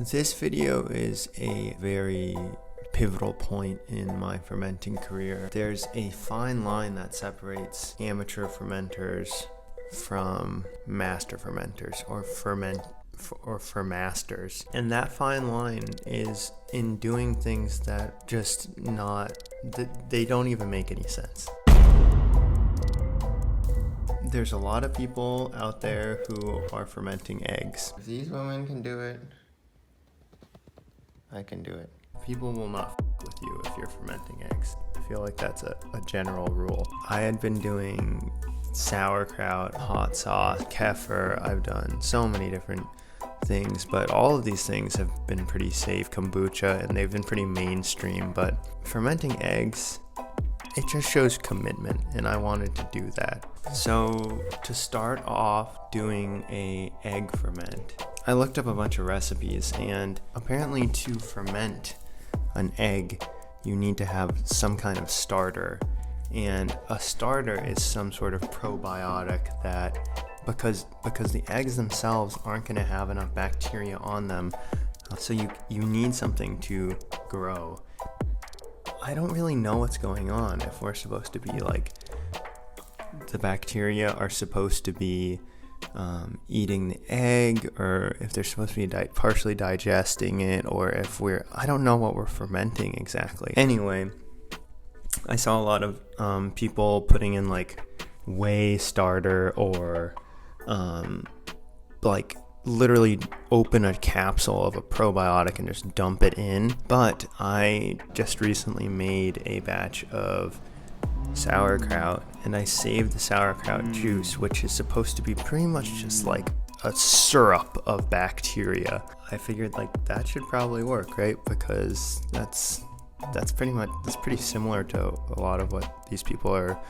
This video is a very pivotal point in my fermenting career. There's a fine line that separates amateur fermenters from master fermenters or fermasters. And that fine line is in doing things that they don't even make any sense. There's a lot of people out there who are fermenting eggs. If these women can do it, I can do it. People will not with you if you're fermenting eggs. I feel like that's a general rule. I had been doing sauerkraut, hot sauce, kefir. I've done so many different things, but all of these things have been pretty safe. Kombucha, and they've been pretty mainstream. But fermenting eggs, it just shows commitment, and I wanted to do that. So to start off doing a egg ferment, I looked up a bunch of recipes, and apparently to ferment an egg, you need to have some kind of starter. And a starter is some sort of probiotic that, because the eggs themselves aren't going to have enough bacteria on them, so you need something to grow. I don't really know what's going on, if we're supposed to be like, the bacteria are supposed to be eating the egg, or if they're supposed to be partially digesting it, or if I don't know what we're fermenting exactly. Anyway, I saw a lot of people putting in like whey starter, or like literally open a capsule of a probiotic and just dump it in. But I just recently made a batch of sauerkraut, and I saved the sauerkraut juice, which is supposed to be pretty much just like a syrup of bacteria. I figured like that should probably work, right? Because that's pretty similar to a lot of what these people are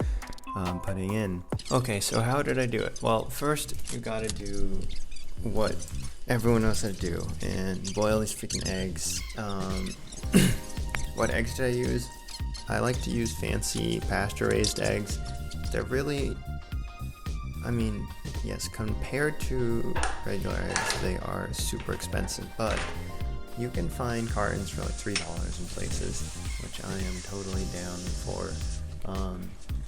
putting in. Okay, so how did I do it? Well, first you gotta do what everyone knows how to do and boil these freaking eggs. What eggs did I use? I like to use fancy pasture-raised eggs. They're really, yes, compared to regular eggs, they are super expensive, but you can find cartons for like $3 in places, which I am totally down for.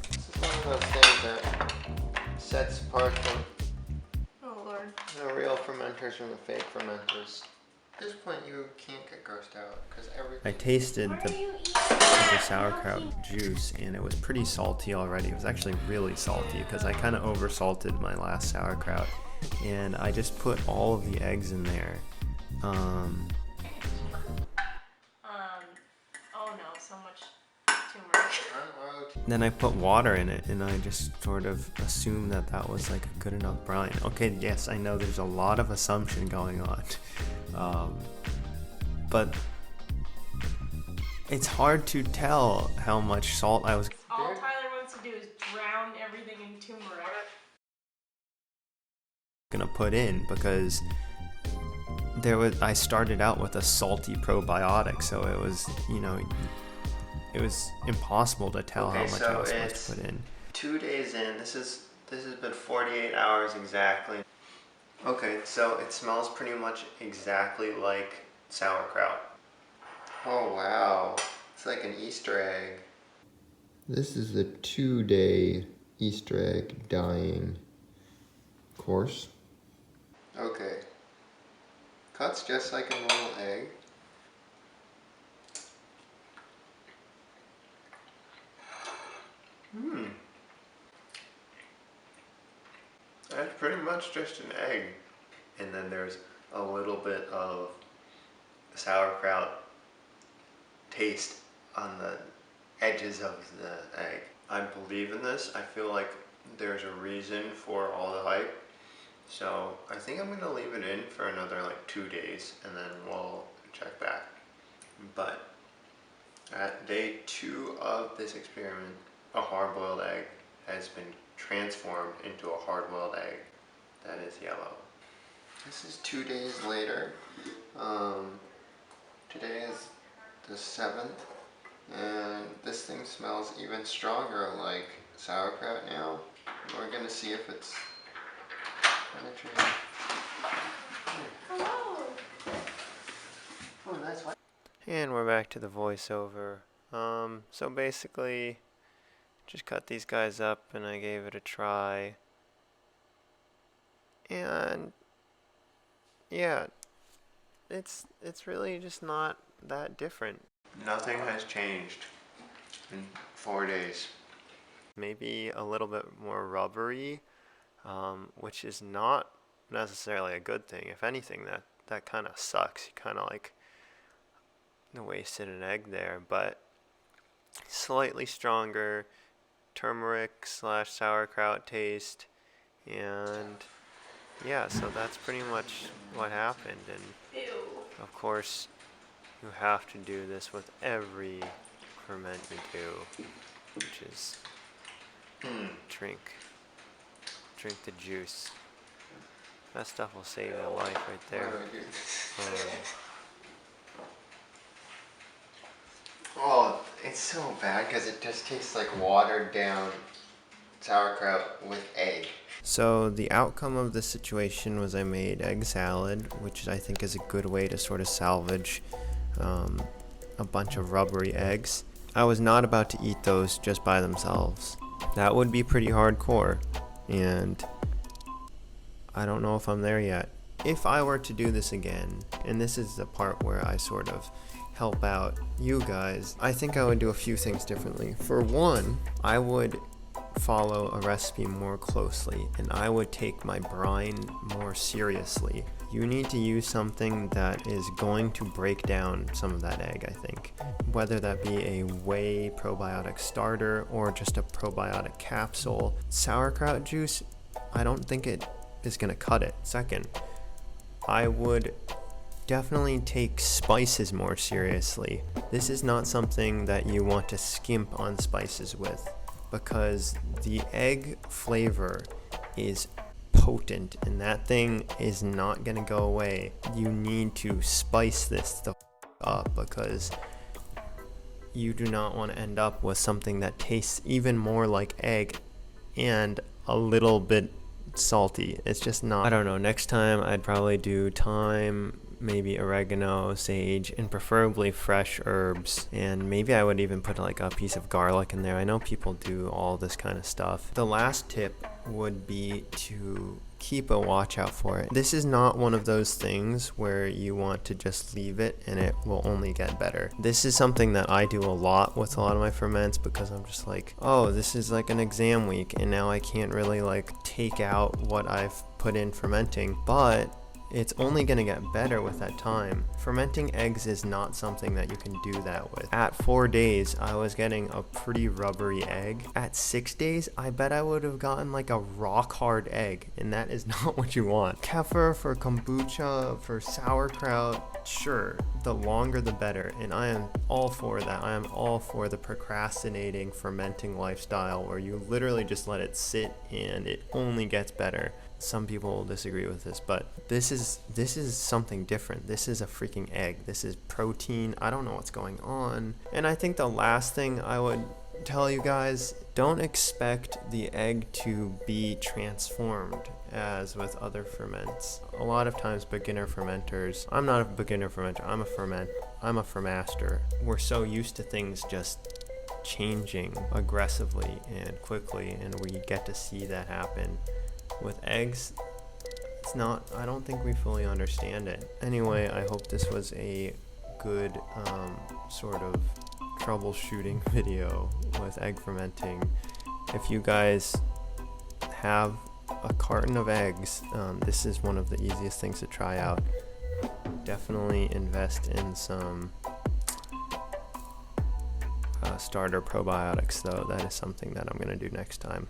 This is one of those things that sets apart the real fermenters from the fake fermenters. At this point, you can't get grossed out because everything. I tasted the sauerkraut juice, and it was pretty salty already. It was actually really salty because I kind of oversalted my last sauerkraut, and I just put all of the eggs in there. Oh no, so much turmeric. Then I put water in it, and I just sort of assumed that was like a good enough brine. Okay, yes, I know there's a lot of assumption going on. But it's hard to tell how much salt I was. All Tyler wants to do is drown everything in turmeric. Gonna put in, because I started out with a salty probiotic, so it was, it was impossible to tell how much I was supposed to put in. 2 days in. This has been 48 hours exactly. Okay, so it smells pretty much exactly like sauerkraut. Oh wow, it's like an Easter egg. This is the 2-day Easter egg dyeing course. Okay, cuts just like a normal egg. That's pretty much just an egg. And then there's a little bit of sauerkraut taste on the edges of the egg. I believe in this. I feel like there's a reason for all the hype. So I think I'm going to leave it in for another like 2 days, and then we'll check back. But at day 2 of this experiment, a hard-boiled egg has been transformed into a hard-boiled egg that is yellow. This is 2 days later. Today is the 7th, and this thing smells even stronger like sauerkraut now. We're gonna see if it's penetrating. Hello. And we're back to the voiceover. So basically, just cut these guys up and I gave it a try. And yeah, it's really just not that different. Nothing has changed in 4 days. Maybe a little bit more rubbery, which is not necessarily a good thing. If anything, that kind of sucks. You kind of like wasted an egg there, but slightly stronger turmeric / sauerkraut taste, and yeah, so that's pretty much what happened. And Ew. of course, you have to do this with every ferment you do, which is drink the juice. That stuff will save your life right there. Oh, it's so bad because it just tastes like watered down sauerkraut with egg. So the outcome of the situation was I made egg salad, which I think is a good way to sort of salvage a bunch of rubbery eggs. I was not about to eat those just by themselves. That would be pretty hardcore, and I don't know if I'm there yet. If I were to do this again, and this is the part where I sort of help out you guys, I think I would do a few things differently. For one, I would follow a recipe more closely, and I would take my brine more seriously. You need to use something that is going to break down some of that egg, I think. Whether that be a whey probiotic starter or just a probiotic capsule. Sauerkraut juice, I don't think it is going to cut it. Second, I would definitely take spices more seriously. This is not something that you want to skimp on spices with, because the egg flavor is potent and that thing is not gonna go away. You need to spice this up because you do not want to end up with something that tastes even more like egg and a little bit salty. It's just not. I don't know, next time I'd probably do thyme, maybe oregano, sage, and preferably fresh herbs. And maybe I would even put like a piece of garlic in there. I know people do all this kind of stuff. The last tip would be to keep a watch out for it. This is not one of those things where you want to just leave it and it will only get better. This is something that I do a lot with a lot of my ferments, because I'm just like, oh, this is like an exam week and now I can't really like take out what I've put in fermenting, but it's only going to get better with that time. Fermenting eggs is not something that you can do that with. At 4 days, I was getting a pretty rubbery egg. At 6 days, I bet I would have gotten like a rock hard egg, and that is not what you want. Kefir for kombucha, for sauerkraut, sure, the longer the better, and I am all for that. I am all for the procrastinating fermenting lifestyle where you literally just let it sit and it only gets better. Some people will disagree with this, but this is something different. This is a freaking egg. This is protein. I don't know what's going on. And I think the last thing I would tell you guys, don't expect the egg to be transformed as with other ferments. A lot of times beginner fermenters, I'm not a beginner fermenter, I'm a fermaster. We're so used to things just changing aggressively and quickly, and we get to see that happen. With eggs, it's not, I don't think we fully understand it. Anyway, I hope this was a good sort of troubleshooting video with egg fermenting. If you guys have a carton of eggs, this is one of the easiest things to try out. Definitely invest in some starter probiotics though. That is something that I'm going to do next time.